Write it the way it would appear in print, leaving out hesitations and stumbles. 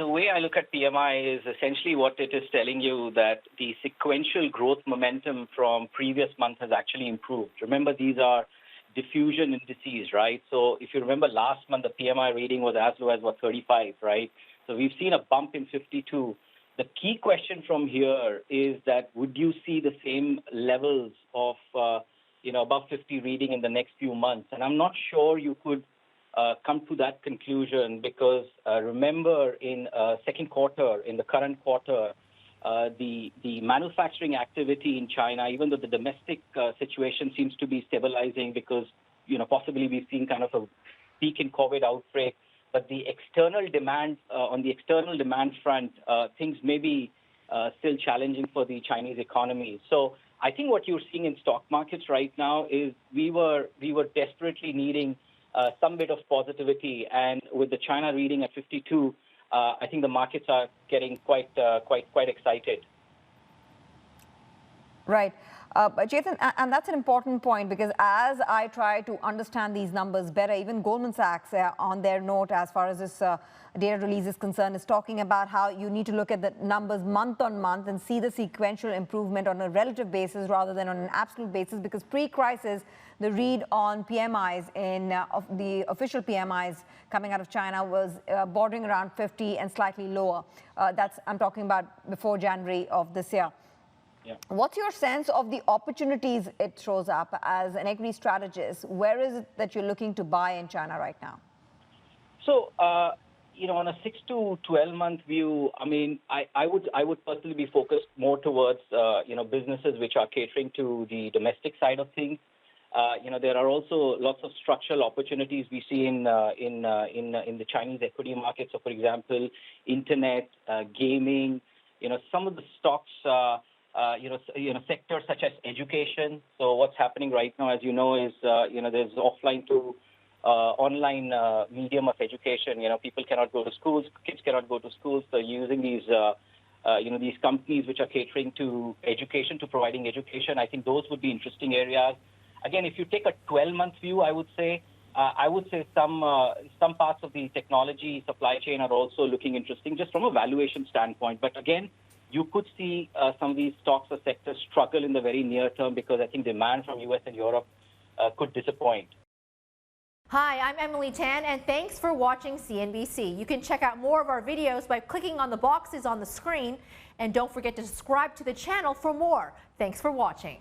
the way I look at PMI is essentially what it is telling you, that the sequential growth momentum from previous month has actually improved. Remember, these are diffusion indices, right? So if you remember last month, the PMI reading was as low as 35, right? So we've seen a bump in 52. The key question from here is that would you see the same levels of, above 50 reading in the next few months? And I'm not sure you could come to that conclusion because remember in second quarter, in the current quarter, the manufacturing activity in China, even though the domestic situation seems to be stabilizing because, possibly we've seen kind of a peak in COVID outbreak, but the external demand, on the external demand front, things may be still challenging for the Chinese economy. So I think what you're seeing in stock markets right now is we were desperately needing some bit of positivity, and with the China reading at 52, I think the markets are getting quite excited. Right. Chetan, and that's an important point because as I try to understand these numbers better, even Goldman Sachs on their note as far as this data release is concerned is talking about how you need to look at the numbers month on month and see the sequential improvement on a relative basis rather than on an absolute basis, because pre-crisis, the read on PMIs of the official PMIs coming out of China was bordering around 50 and slightly lower. I'm talking about before January of this year. Yeah. What's your sense of the opportunities it throws up as an equity strategist? Where is it that you're looking to buy in China right now? So, on a 6 to 12 month view, I mean, I would personally be focused more towards, businesses which are catering to the domestic side of things. There are also lots of structural opportunities we see in the Chinese equity market. So, for example, internet, gaming, some of the stocks, sectors such as education. So what's happening right now, as you know, is, there's offline to online medium of education. People cannot go to schools, kids cannot go to schools. So using these, these companies which are catering to education, to providing education, I think those would be interesting areas. Again, if you take a 12-month view, I would say some parts of the technology supply chain are also looking interesting just from a valuation standpoint. But again, you could see some of these stocks or sectors struggle in the very near term because I think demand from US and Europe could disappoint. Hi, I'm Emily Tan, and thanks for watching CNBC. You can check out more of our videos by clicking on the boxes on the screen, and don't forget to subscribe to the channel for more. Thanks for watching.